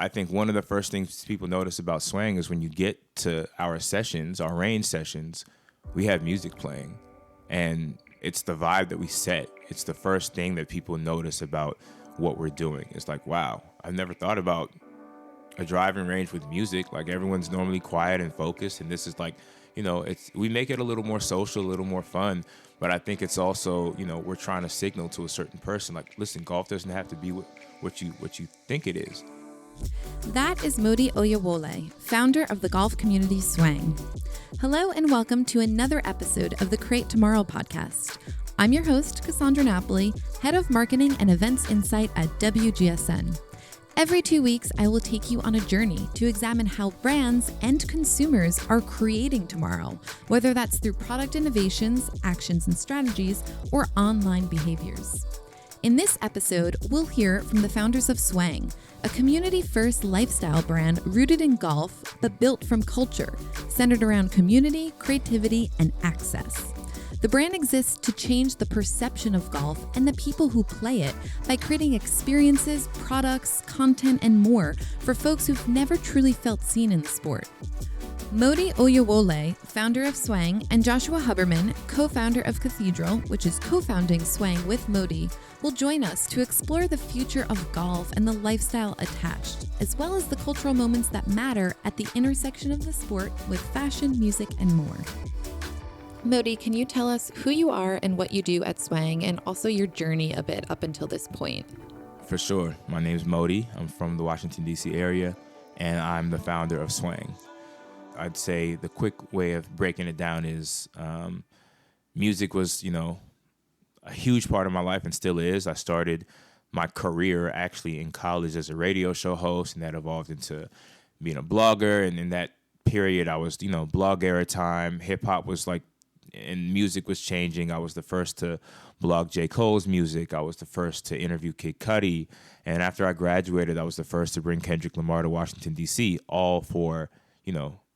I think one of the first things people notice about Swang is when you get to our sessions, our range sessions, we have music playing. And it's the vibe that we set. It's the first thing that people notice about what we're doing. It's like, wow, I've never thought about a driving range with music. Like, everyone's normally quiet and focused, and this is like, we make it a little more social, a little more fun. But I think it's also, we're trying to signal to a certain person, like, listen, golf doesn't have to be what you think it is. That is Modi Oyewole, founder of the golf community Swang. Hello and welcome to another episode of the Create Tomorrow podcast. I'm your host, Cassandra Napoli, head of marketing and events insight at WGSN. Every 2 weeks, I will take you on a journey to examine how brands and consumers are creating tomorrow, whether that's through product innovations, actions and strategies, or online behaviors. In this episode, we'll hear from the founders of Swang, a community-first lifestyle brand rooted in golf but built from culture, centered around community, creativity, and access. The brand exists to change the perception of golf and the people who play it by creating experiences, products, content, and more for folks who've never truly felt seen in the sport. Modi Oyewole, founder of Swang, and Joshua Hubberman, co-founder of Cathedral, which is co-founding Swang with Modi, will join us to explore the future of golf and the lifestyle attached, as well as the cultural moments that matter at the intersection of the sport with fashion, music, and more. Modi, can you tell us who you are and what you do at Swang, and also your journey a bit up until this point? For sure. My name's Modi. I'm from the Washington, D.C. area, and I'm the founder of Swang. I'd say the quick way of breaking it down is music was, a huge part of my life and still is. I started my career actually in college as a radio show host, and that evolved into being a blogger. And in that period, I was, blog era time. Hip hop was like, and music was changing. I was the first to blog J. Cole's music. I was the first to interview Kid Cudi. And after I graduated, I was the first to bring Kendrick Lamar to Washington, D.C., all for,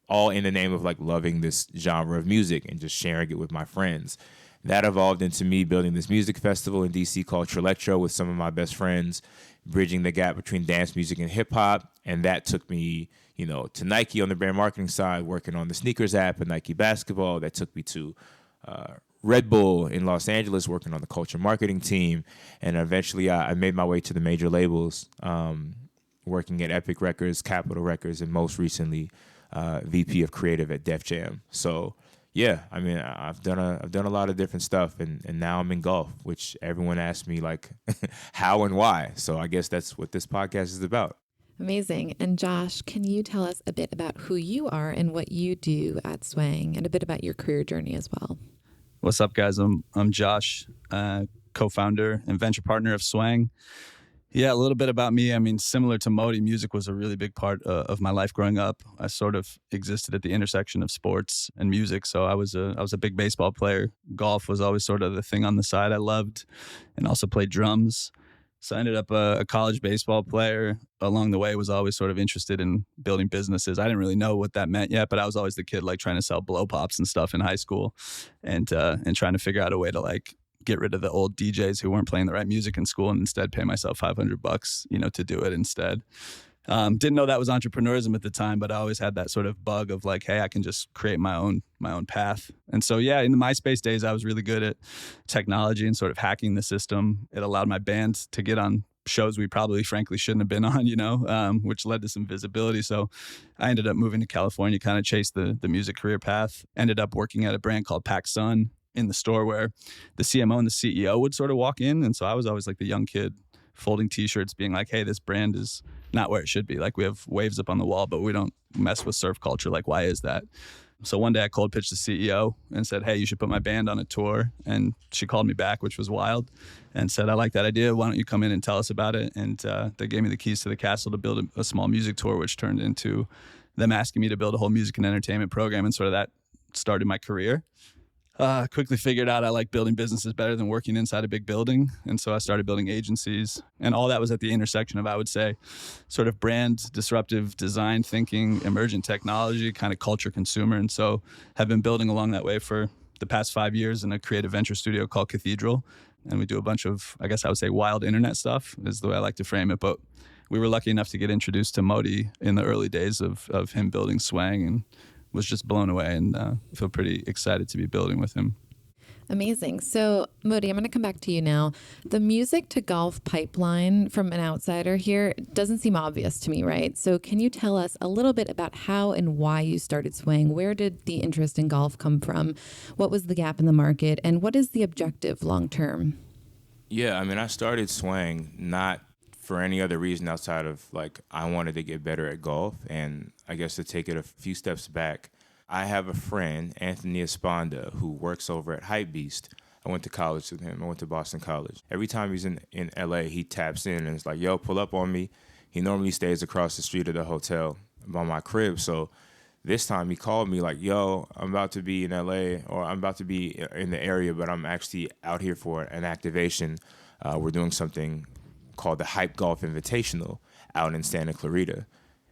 all in the name of like loving this genre of music and just sharing it with my friends. That evolved into me building this music festival in DC called Trilectro with some of my best friends, bridging the gap between dance music and hip hop. And that took me, to Nike on the brand marketing side, working on the sneakers app and Nike basketball. That took me to Red Bull in Los Angeles, working on the culture marketing team. And eventually I made my way to the major labels, working at Epic Records, Capitol Records, and most recently, VP of Creative at Def Jam. So yeah, I mean, I've done a lot of different stuff, and now I'm in golf, which everyone asks me like how and why. So I guess that's what this podcast is about. Amazing. And Josh, can you tell us a bit about who you are and what you do at Swang, and a bit about your career journey as well? What's up, guys? I'm Josh, co-founder and venture partner of Swang. Yeah, a little bit about me. I mean, similar to Modi, music was a really big part of my life growing up. I sort of existed at the intersection of sports and music. So I was a big baseball player. Golf was always sort of the thing on the side I loved, and also played drums. So I ended up a college baseball player. Along the way, was always sort of interested in building businesses. I didn't really know what that meant yet, but I was always the kid like trying to sell blow pops and stuff in high school, and trying to figure out a way to like get rid of the old DJs who weren't playing the right music in school and instead pay myself $500, to do it instead. Didn't know that was entrepreneurism at the time, but I always had that sort of bug of like, hey, I can just create my own path. And so, yeah, in the MySpace days, I was really good at technology and sort of hacking the system. It allowed my band to get on shows we probably frankly shouldn't have been on, which led to some visibility. So I ended up moving to California, kind of chased the music career path, ended up working at a brand called PacSun in the store where the CMO and the CEO would sort of walk in. And so I was always like the young kid folding t-shirts being like, hey, this brand is not where it should be. Like, we have waves up on the wall, but we don't mess with surf culture. Like, why is that? So one day I cold pitched the CEO and said, hey, you should put my band on a tour. And she called me back, which was wild, and said, I like that idea. Why don't you come in and tell us about it? And they gave me the keys to the castle to build a small music tour, which turned into them asking me to build a whole music and entertainment program. And sort of that started my career. Quickly figured out I like building businesses better than working inside a big building. And so I started building agencies. And all that was at the intersection of, I would say, sort of brand, disruptive design thinking, emergent technology, kind of culture, consumer. And so have been building along that way for the past 5 years in a creative venture studio called Cathedral. And we do a bunch of, I guess I would say, wild internet stuff is the way I like to frame it. But we were lucky enough to get introduced to Modi in the early days of him building Swang, and was just blown away, and feel pretty excited to be building with him. Amazing. So, Modi, I'm going to come back to you now. The music to golf pipeline from an outsider here doesn't seem obvious to me, right? So can you tell us a little bit about how and why you started Swang? Where did the interest in golf come from? What was the gap in the market? And what is the objective long term? Yeah, I mean, I started Swang not for any other reason outside of, like, I wanted to get better at golf. And I guess to take it a few steps back, I have a friend, Anthony Esponda, who works over at Hypebeast. I went to college with him. I went to Boston College. Every time he's in LA, he taps in and it's like, yo, pull up on me. He normally stays across the street of the hotel by my crib. So this time he called me like, yo, I'm about to be in LA, or I'm about to be in the area, but I'm actually out here for an activation. We're doing something called the Hype Golf Invitational out in Santa Clarita.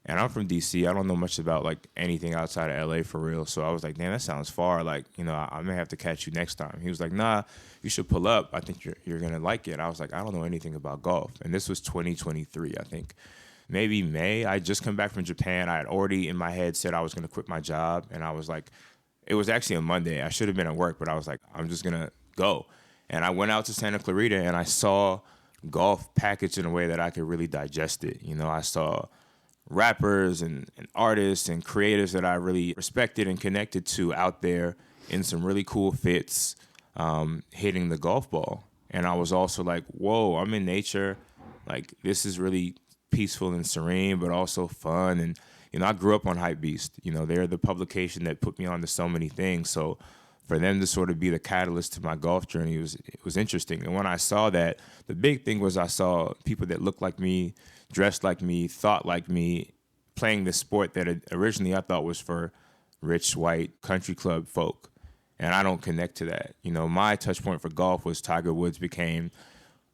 And I'm from DC. I don't know much about like anything outside of LA for real. So I was like, damn, that sounds far. Like, you know, I may have to catch you next time. He was like, nah, you should pull up. I think you're going to like it. I was like, I don't know anything about golf. And this was 2023, I think. Maybe May. I just come back from Japan. I had already in my head said I was going to quit my job. And I was like, it was actually a Monday. I should have been at work, but I was like, I'm just going to go. And I went out to Santa Clarita and I saw golf packaged in a way that I could really digest it. You know, I saw rappers and artists and creators that I really respected and connected to out there in some really cool fits, hitting the golf ball. And I was also like, whoa, I'm in nature. Like, this is really peaceful and serene, but also fun. And, you know, I grew up on Hypebeast. You know, they're the publication that put me on to so many things. So for them to sort of be the catalyst to my golf journey it was interesting. And when I saw that, the big thing was I saw people that looked like me, dressed like me, thought like me, playing this sport that originally I thought was for rich, white, country club folk. And I don't connect to that. You know, my touch point for golf was Tiger Woods became,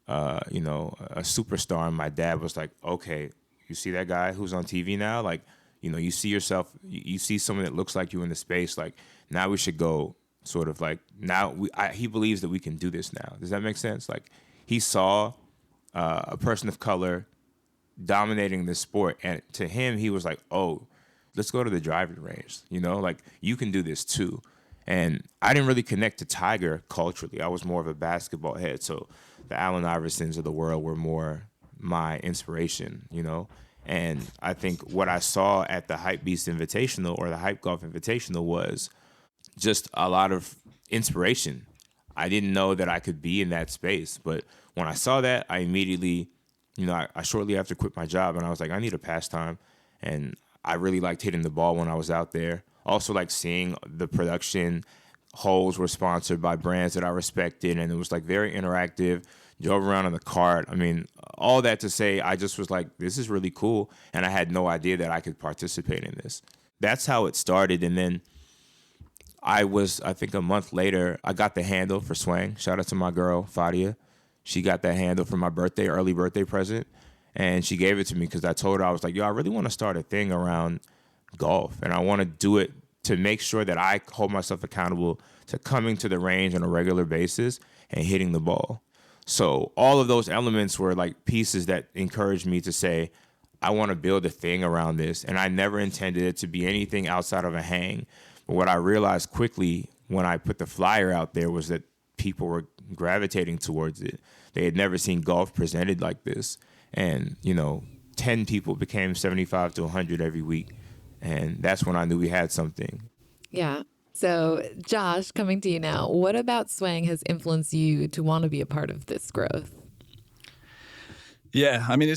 you know, a superstar. And my dad was like, okay, you see that guy who's on TV now? Like, you know, you see yourself, you see someone that looks like you in the space. Like, now we should go sort of like, now he believes that we can do this now. Does that make sense? Like, he saw a person of color dominating this sport, and to him he was like, oh, let's go to the driving range, you know, like, you can do this too. And I didn't really connect to Tiger culturally. I was more of a basketball head, so the Allen Iversons of the world were more my inspiration, you know. And I think what I saw at the Hypebeast Invitational or the Hype Golf Invitational was just a lot of inspiration. I didn't know that I could be in that space, but when I saw that, I immediately, you know, I shortly after quit my job, and I was like, I need a pastime. And I really liked hitting the ball when I was out there. Also, like, seeing the production. Holes were sponsored by brands that I respected, and it was like very interactive. Drove around in the cart. I mean, all that to say, I just was like, this is really cool. And I had no idea that I could participate in this. That's how it started. And then I think a month later, I got the handle for Swang. Shout out to my girl, Fadia. She got that handle for my birthday, early birthday present. And she gave it to me because I told her, I was like, yo, I really want to start a thing around golf. And I want to do it to make sure that I hold myself accountable to coming to the range on a regular basis and hitting the ball. So all of those elements were like pieces that encouraged me to say, I want to build a thing around this. And I never intended it to be anything outside of a hang. But what I realized quickly when I put the flyer out there was that people were gravitating towards it. They had never seen golf presented like this. And, you know, 10 people became 75 to 100 every week. And that's when I knew we had something. Yeah. So, Josh, coming to you now, what about Swang has influenced you to want to be a part of this growth? Yeah, I mean,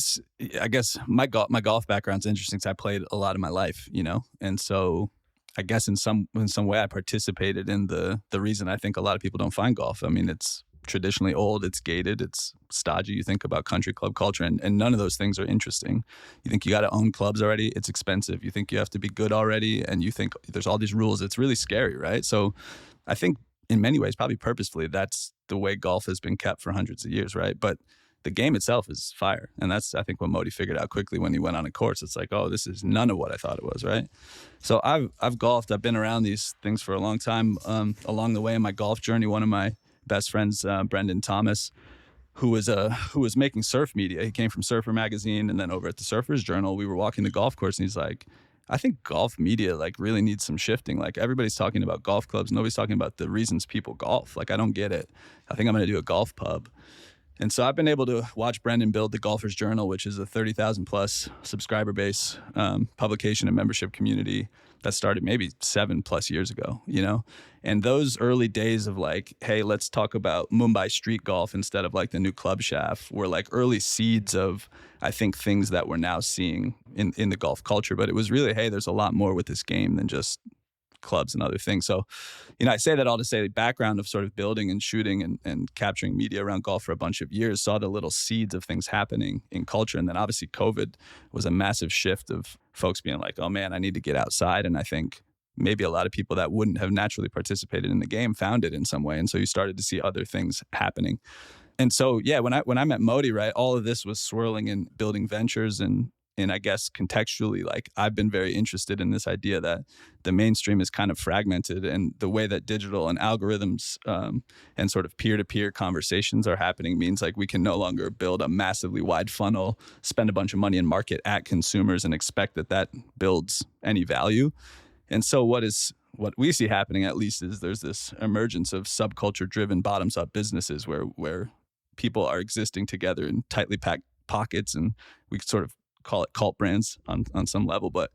I guess my golf background's interesting because I played a lot of my life, you know, and so I guess in some way I participated in the reason I think a lot of people don't find golf. I mean, it's traditionally old, it's gated, it's stodgy. You think about country club culture, and none of those things are interesting. You think you got to own clubs already, it's expensive. You think you have to be good already, and you think there's all these rules. It's really scary, right? So I think in many ways, probably purposefully, that's the way golf has been kept for hundreds of years, right? But the game itself is fire. And that's, I think, what Modi figured out quickly when he went on a course. It's like, oh, this is none of what I thought it was, right? So I've golfed. I've been around these things for a long time. Along the way in my golf journey, one of my best friends, Brendan Thomas, who was making surf media. He came from Surfer Magazine, and then over at the Surfers Journal, we were walking the golf course, and he's like, I think golf media like really needs some shifting. Like everybody's talking about golf clubs. Nobody's talking about the reasons people golf. Like I don't get it. I think I'm going to do a golf pub. And so I've been able to watch Brendan build the Golfers Journal, which is a 30,000 plus subscriber base publication and membership community that started maybe 7+ years ago, you know? And those early days of like, hey, let's talk about Mumbai street golf instead of like the new club shaft were like early seeds of, I think, things that we're now seeing in the golf culture. But it was really, hey, there's a lot more with this game than just clubs and other things. So, you know, I say that all to say the background of sort of building and shooting and capturing media around golf for a bunch of years, saw the little seeds of things happening in culture. And then obviously COVID was a massive shift of folks being like, oh man, I need to get outside. And I think maybe a lot of people that wouldn't have naturally participated in the game found it in some way. And so you started to see other things happening. And so, yeah, when I met Modi, right, all of this was swirling and building ventures and I guess contextually, like I've been very interested in this idea that the mainstream is kind of fragmented, and the way that digital and algorithms and sort of peer-to-peer conversations are happening means like we can no longer build a massively wide funnel, spend a bunch of money and market at consumers and expect that builds any value. And so what we see happening at least is there's this emergence of subculture-driven bottoms-up businesses where people are existing together in tightly packed pockets, and we could sort of call it cult brands on some level, but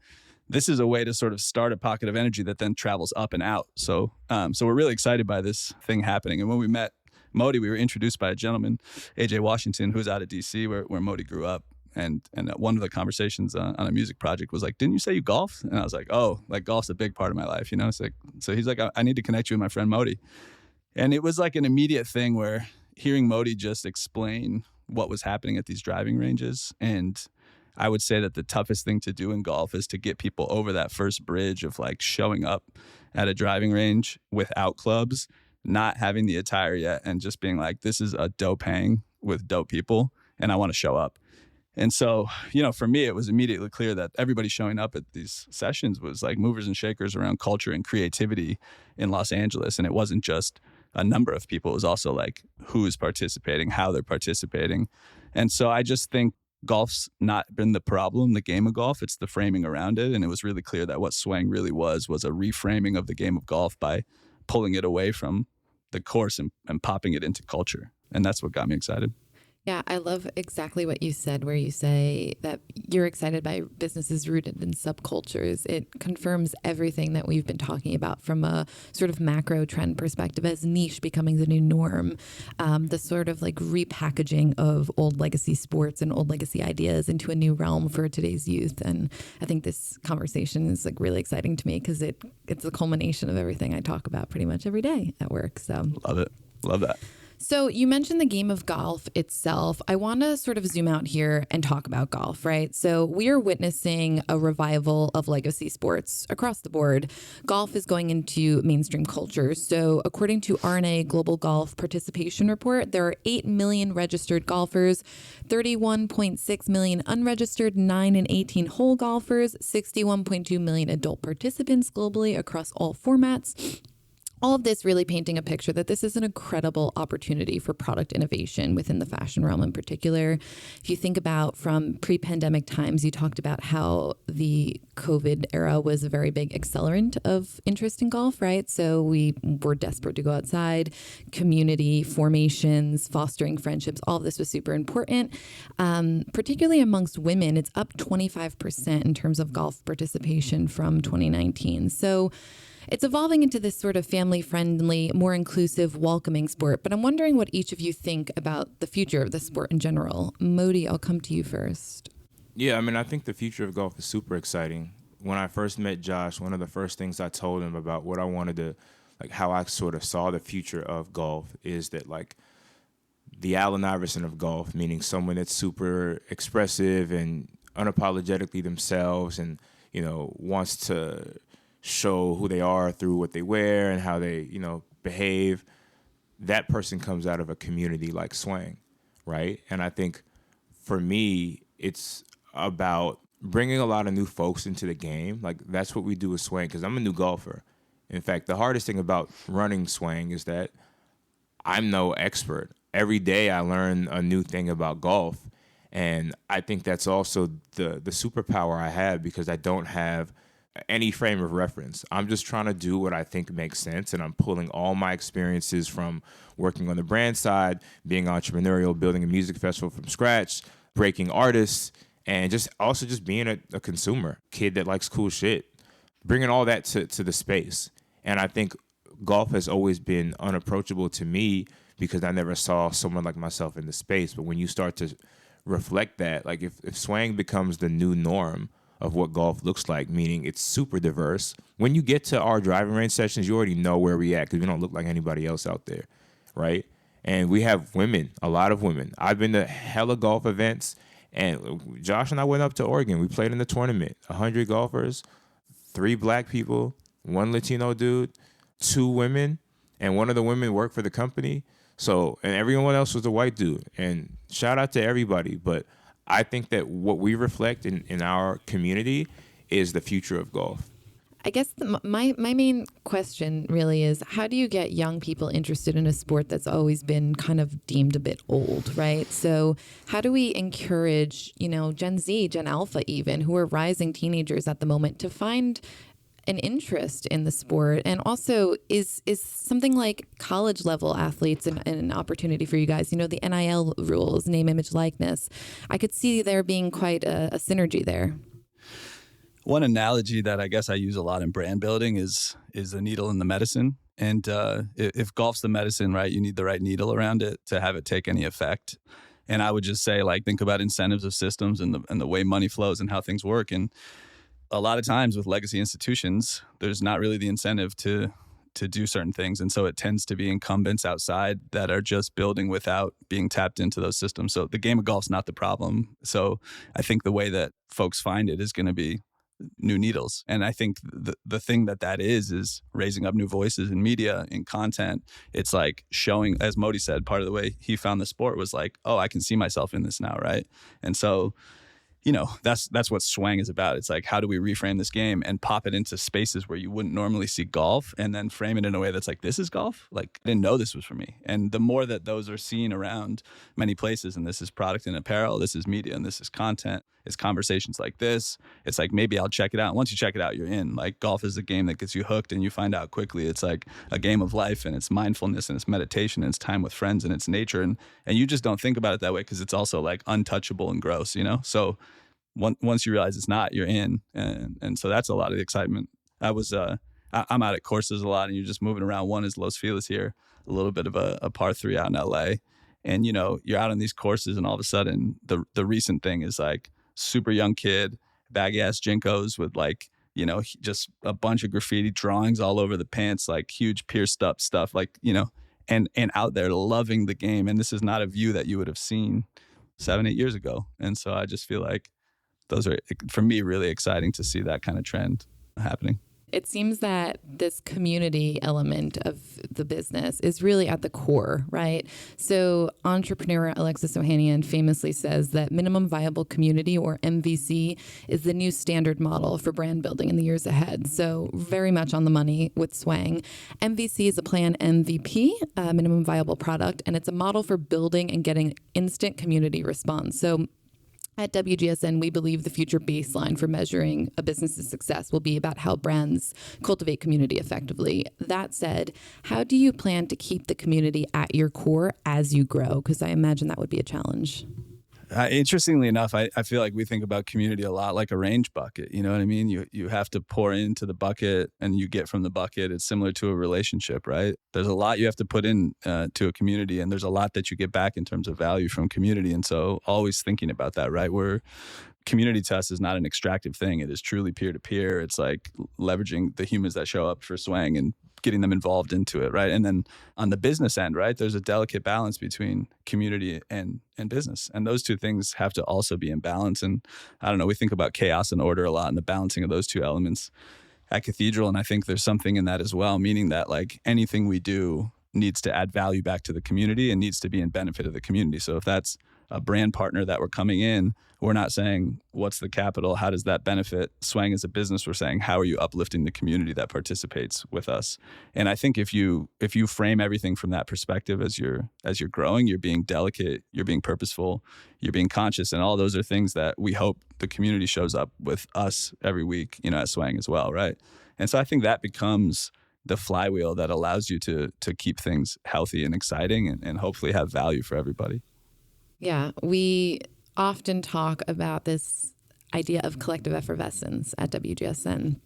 this is a way to sort of start a pocket of energy that then travels up and out. So we're really excited by this thing happening. And when we met Modi, we were introduced by a gentleman, AJ Washington, who's out of DC, where Modi grew up. And one of the conversations on a music project was like, didn't you say you golf? And I was like, oh, like golf's a big part of my life, you know? It's like, so he's like, I need to connect you with my friend Modi. And it was like an immediate thing where hearing Modi just explain what was happening at these driving ranges, and I would say that the toughest thing to do in golf is to get people over that first bridge of like showing up at a driving range without clubs, not having the attire yet, and just being like, this is a dope hang with dope people, and I want to show up. And so, you know, for me, it was immediately clear that everybody showing up at these sessions was like movers and shakers around culture and creativity in Los Angeles. And it wasn't just a number of people. It was also like who is participating, how they're participating. And so I just think golf's not been the problem, the game of golf. It's the framing around it. And it was really clear that what Swang really was a reframing of the game of golf by pulling it away from the course and popping it into culture. And that's what got me excited. Yeah, I love exactly what you said, where you say that you're excited by businesses rooted in subcultures. It confirms everything that we've been talking about from a sort of macro trend perspective as niche becoming the new norm, the sort of like repackaging of old legacy sports and old legacy ideas into a new realm for today's youth. And I think this conversation is like really exciting to me because it's the culmination of everything I talk about pretty much every day at work. So love it. Love that. So you mentioned the game of golf itself. I want to sort of zoom out here and talk about golf, right? So we are witnessing a revival of legacy sports across the board. Golf is going into mainstream culture. So according to RNA Global Golf Participation Report, there are 8 million registered golfers, 31.6 million unregistered 9 and 18 hole golfers, 61.2 million adult participants globally across all formats. All of this really painting a picture that this is an incredible opportunity for product innovation within the fashion realm in particular. If you think about from pre-pandemic times, you talked about how the COVID era was a very big accelerant of interest in golf, right? So we were desperate to go outside, community formations, fostering friendships, all of this was super important. Particularly amongst women, it's up 25% in terms of golf participation from 2019. So it's evolving into this sort of family-friendly, more inclusive, welcoming sport. But I'm wondering what each of you think about the future of the sport in general. Modi, I'll come to you first. Yeah, I mean, I think the future of golf is super exciting. When I first met Josh, one of the first things I told him about what I wanted to, like how I sort of saw the future of golf is that like the Allen Iverson of golf, meaning someone that's super expressive and unapologetically themselves and, you know, wants to show who they are through what they wear and how they, you know, behave. That person comes out of a community like Swang, right? And I think for me, it's about bringing a lot of new folks into the game. Like that's what we do with Swang because I'm a new golfer. In fact, the hardest thing about running Swang is that I'm no expert every day I learn a new thing about golf. And I think that's also the superpower I have, because I don't have any frame of reference. I'm just trying to do what I think makes sense, and I'm pulling all my experiences from working on the brand side, being entrepreneurial, building a music festival from scratch, breaking artists, and just being a consumer, kid that likes cool shit, bringing all that to the space. And I think golf has always been unapproachable to me because I never saw someone like myself in the space. But when you start to reflect that, like if Swang becomes the new norm of what golf looks like, meaning it's super diverse. When you get to our driving range sessions, you already know where we at because we don't look like anybody else out there, right? And we have women, a lot of women. I've been to hella golf events, and Josh and I went up to Oregon. We played in the tournament. 100 golfers, 3 black people, 1 Latino dude, 2 women, and one of the women worked for the company. So, and everyone else was a white dude. And shout out to everybody, but I think that what we reflect in our community is the future of golf. I guess my main question really is, how do you get young people interested in a sport that's always been kind of deemed a bit old, right? So how do we encourage, Gen Z, Gen Alpha even, who are rising teenagers at the moment, to find an interest in the sport? And also, is something like college level athletes an opportunity for you guys? The NIL rules, name, image, likeness. I could see there being quite a synergy there. One analogy that I guess I use a lot in brand building is the needle in the medicine. And if golf's the medicine, right, you need the right needle around it to have it take any effect. And I would just say, think about incentives of systems and the way money flows and how things work. And a lot of times with legacy institutions, there's not really the incentive to do certain things. And so it tends to be incumbents outside that are just building without being tapped into those systems. So the game of golf's not the problem. So I think the way that folks find it is going to be new needles. And I think the thing that is raising up new voices in media, in content. It's like showing, as Modi said, part of the way he found the sport was like, oh, I can see myself in this now, right? And so that's what Swang is about. It's like, how do we reframe this game and pop it into spaces where you wouldn't normally see golf, and then frame it in a way that's like, this is golf? Like, I didn't know this was for me. And the more that those are seen around many places, and this is product and apparel, this is media, and this is content, it's conversations like this. It's like, maybe I'll check it out. Once you check it out, you're in. Like, golf is a game that gets you hooked, and you find out quickly it's like a game of life, and it's mindfulness, and it's meditation, and it's time with friends, and it's nature. And you just don't think about it that way because it's also like untouchable and gross, So once you realize it's not, you're in. And so that's a lot of the excitement. I'm out at courses a lot, and you're just moving around. One is Los Feliz here, a little bit of a par 3 out in LA. And, you're out on these courses, and all of a sudden the recent thing is like super young kid, baggy ass Jinkos with just a bunch of graffiti drawings all over the pants, like huge pierced up stuff, and out there loving the game. And this is not a view that you would have seen 7-8 years ago. And so I just feel like those are, for me, really exciting to see that kind of trend happening. It seems that this community element of the business is really at the core, right? So entrepreneur Alexis Ohanian famously says that minimum viable community, or MVC, is the new standard model for brand building in the years ahead. So very much on the money with Swang. MVC is a plan MVP, minimum viable product, and it's a model for building and getting instant community response. So at WGSN, we believe the future baseline for measuring a business's success will be about how brands cultivate community effectively. That said, how do you plan to keep the community at your core as you grow? Because I imagine that would be a challenge. Interestingly enough, I feel like we think about community a lot like a range bucket. You know what I mean? You have to pour into the bucket, and you get from the bucket. It's similar to a relationship, right? There's a lot you have to put in to a community, and there's a lot that you get back in terms of value from community. And so always thinking about that, right? Where community to us is not an extractive thing. It is truly peer-to-peer. It's like leveraging the humans that show up for Swang and getting them involved into it, right? And then on the business end, right, there's a delicate balance between community and business. And those two things have to also be in balance. And I don't know, we think about chaos and order a lot, and the balancing of those two elements at Cathedral. And I think there's something in that as well, meaning that like anything we do needs to add value back to the community and needs to be in benefit of the community. So if that's a brand partner that we're coming in, we're not saying what's the capital, how does that benefit Swang as a business. We're saying how are you uplifting the community that participates with us. And I think if you frame everything from that perspective as you're growing, you're being delicate, you're being purposeful, you're being conscious, and all those are things that we hope the community shows up with us every week, at Swang as well, right? And so I think that becomes the flywheel that allows you to keep things healthy and exciting and hopefully have value for everybody. Yeah, we often talk about this idea of collective effervescence at WGSN.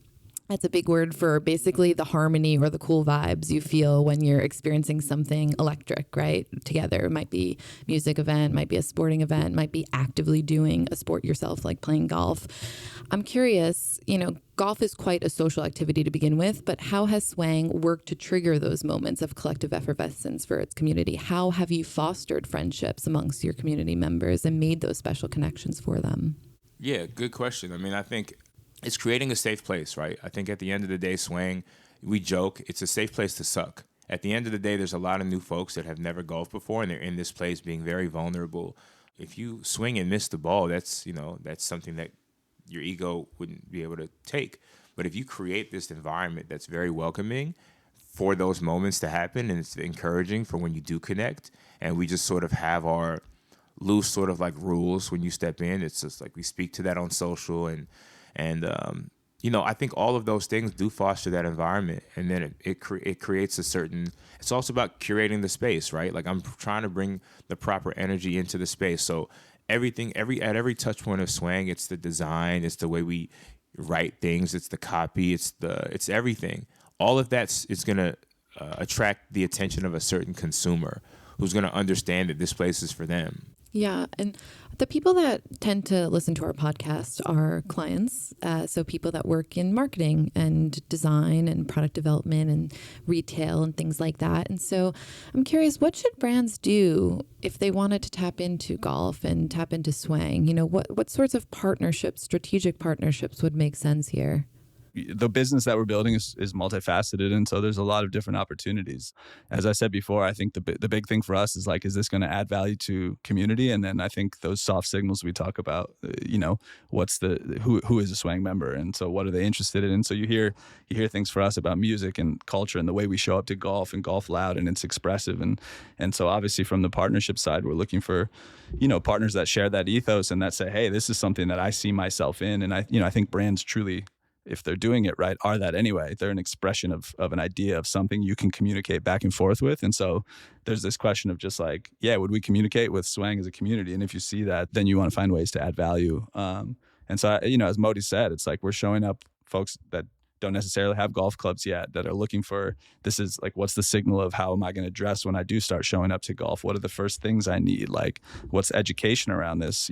That's a big word for basically the harmony or the cool vibes you feel when you're experiencing something electric, right? Together. It might be a music event, might be a sporting event, might be actively doing a sport yourself, like playing golf. I'm curious, golf is quite a social activity to begin with, but how has Swang worked to trigger those moments of collective effervescence for its community? How have you fostered friendships amongst your community members and made those special connections for them? Yeah, good question. I mean, I think it's creating a safe place, right? I think at the end of the day, Swang, we joke, it's a safe place to suck. At the end of the day, there's a lot of new folks that have never golfed before, and they're in this place being very vulnerable. If you swing and miss the ball, that's something that your ego wouldn't be able to take. But if you create this environment that's very welcoming for those moments to happen, and it's encouraging for when you do connect, and we just sort of have our loose sort of like rules when you step in, it's just like we speak to that on social, and I think all of those things do foster that environment, and then it creates a certain. It's also about curating the space, right? Like I'm trying to bring the proper energy into the space. So everything, at every touch point of Swang, it's the design, it's the way we write things, it's the copy, it's everything. All of that is gonna attract the attention of a certain consumer who's gonna understand that this place is for them. Yeah. And the people that tend to listen to our podcast are clients. So people that work in marketing and design and product development and retail and things like that. And so I'm curious, what should brands do if they wanted to tap into golf and tap into Swang? What sorts of partnerships, strategic partnerships would make sense here? The business that we're building is multifaceted, and so there's a lot of different opportunities. As I said before, I think the big thing for us is like, is this going to add value to community? And then I think those soft signals we talk about, what's who is a Swang member, and so what are they interested in? And so you hear things for us about music and culture and the way we show up to golf and golf loud, and it's expressive, and so obviously from the partnership side, we're looking for partners that share that ethos and that say, hey, this is something that I see myself in, and I think brands truly, if they're doing it right, are that anyway. They're an expression of an idea, of something you can communicate back and forth with. And so there's this question of just like, yeah, would we communicate with Swang as a community? And if you see that, then you want to find ways to add value. And so, as Modi said, it's like we're showing up folks that don't necessarily have golf clubs yet, that are looking for, this is like, what's the signal of how am I going to dress when I do start showing up to golf? What are the first things I need? Like, what's education around this?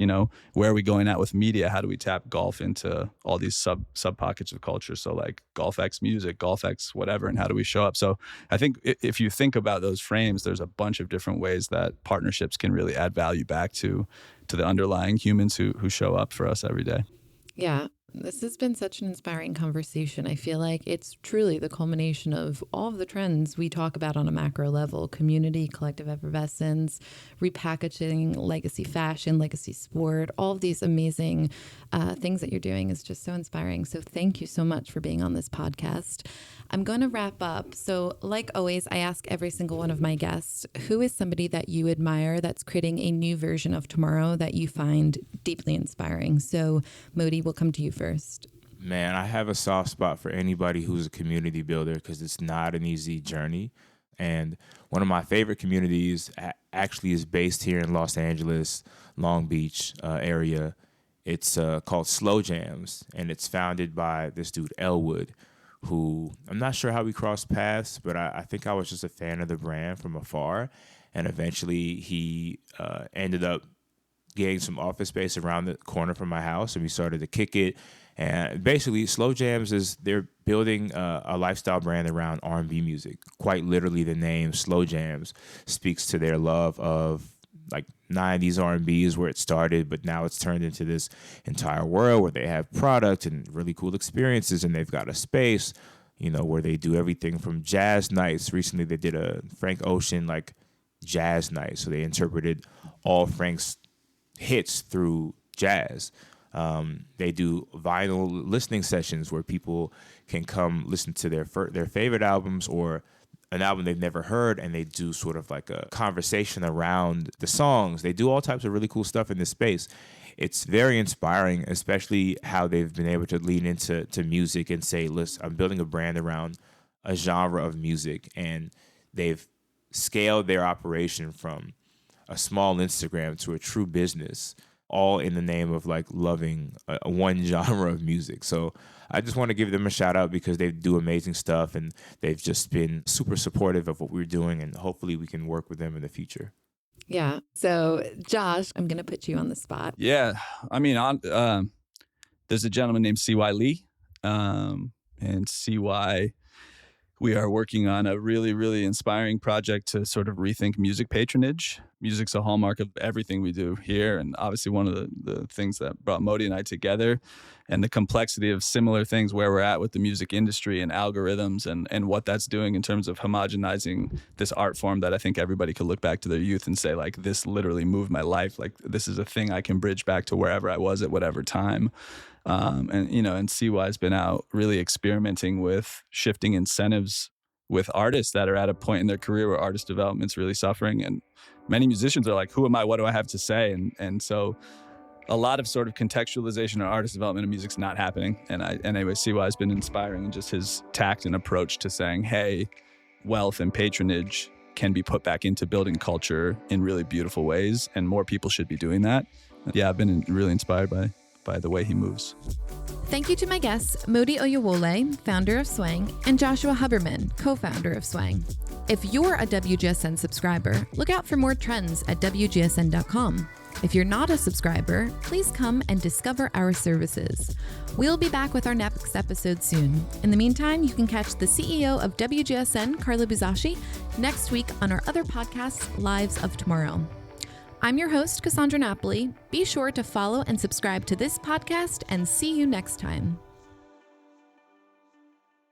Where are we going at with media? How do we tap golf into all these sub pockets of culture? So like Golf X music, Golf X whatever, and how do we show up? So I think if you think about those frames, there's a bunch of different ways that partnerships can really add value back to the underlying humans who show up for us every day. Yeah. This has been such an inspiring conversation. I feel like it's truly the culmination of all of the trends we talk about on a macro level: community, collective effervescence, repackaging, legacy fashion, legacy sport. All of these amazing things that you're doing is just so inspiring. So thank you so much for being on this podcast. I'm going to wrap up. So like always, I ask every single one of my guests, who is somebody that you admire that's creating a new version of tomorrow that you find deeply inspiring? So Modi, we'll come to you first. Man, I have a soft spot for anybody who's a community builder, because it's not an easy journey. And one of my favorite communities actually is based here in Los Angeles, Long Beach area. It's called Slow Jams, and it's founded by this dude, Elwood, who I'm not sure how we crossed paths, but I think I was just a fan of the brand from afar. And eventually he ended up getting some office space around the corner from my house, and we started to kick it. And basically, Slow Jams they're building a lifestyle brand around R&B music. Quite literally, the name Slow Jams speaks to their love of like 90s R&B is where it started, but now it's turned into this entire world where they have product and really cool experiences, and they've got a space, where they do everything from jazz nights. Recently, they did a Frank Ocean like jazz night, so they interpreted all Frank's hits through jazz. They do vinyl listening sessions where people can come listen to their favorite albums or an album they've never heard, and they do sort of like a conversation around the songs. They do all types of really cool stuff in this space. It's very inspiring, especially how they've been able to lean into music and say, listen, I'm building a brand around a genre of music, and they've scaled their operation from a small Instagram to a true business, all in the name of like loving one genre of music. So I just want to give them a shout out because they do amazing stuff, and they've just been super supportive of what we're doing, and hopefully we can work with them in the future. Yeah. So Josh, I'm going to put you on the spot. Yeah. I mean, there's a gentleman named C.Y. Lee, and C.Y., we are working on a really, really inspiring project to sort of rethink music patronage. Music's a hallmark of everything we do here, and obviously one of the things that brought Modi and I together, and the complexity of similar things where we're at with the music industry and algorithms and what that's doing in terms of homogenizing this art form that I think everybody could look back to their youth and say, like, this literally moved my life. Like, this is a thing I can bridge back to wherever I was at whatever time. And CY's been out really experimenting with shifting incentives with artists that are at a point in their career where artist development's really suffering. And many musicians are like, who am I? What do I have to say? And so a lot of sort of contextualization of artist development in music's not happening. And anyway, CY's been inspiring in just his tact and approach to saying, hey, wealth and patronage can be put back into building culture in really beautiful ways, and more people should be doing that. Yeah, I've been really inspired by the way he moves. Thank you to my guests, Modi Oyewole, founder of Swang, and Joshua Hubberman, co-founder of Swang. If you're a WGSN subscriber, look out for more trends at WGSN.com. If you're not a subscriber, please come and discover our services. We'll be back with our next episode soon. In the meantime, you can catch the CEO of WGSN, Carla Buzashi, next week on our other podcast, Lives of Tomorrow. I'm your host, Cassandra Napoli. Be sure to follow and subscribe to this podcast, and see you next time.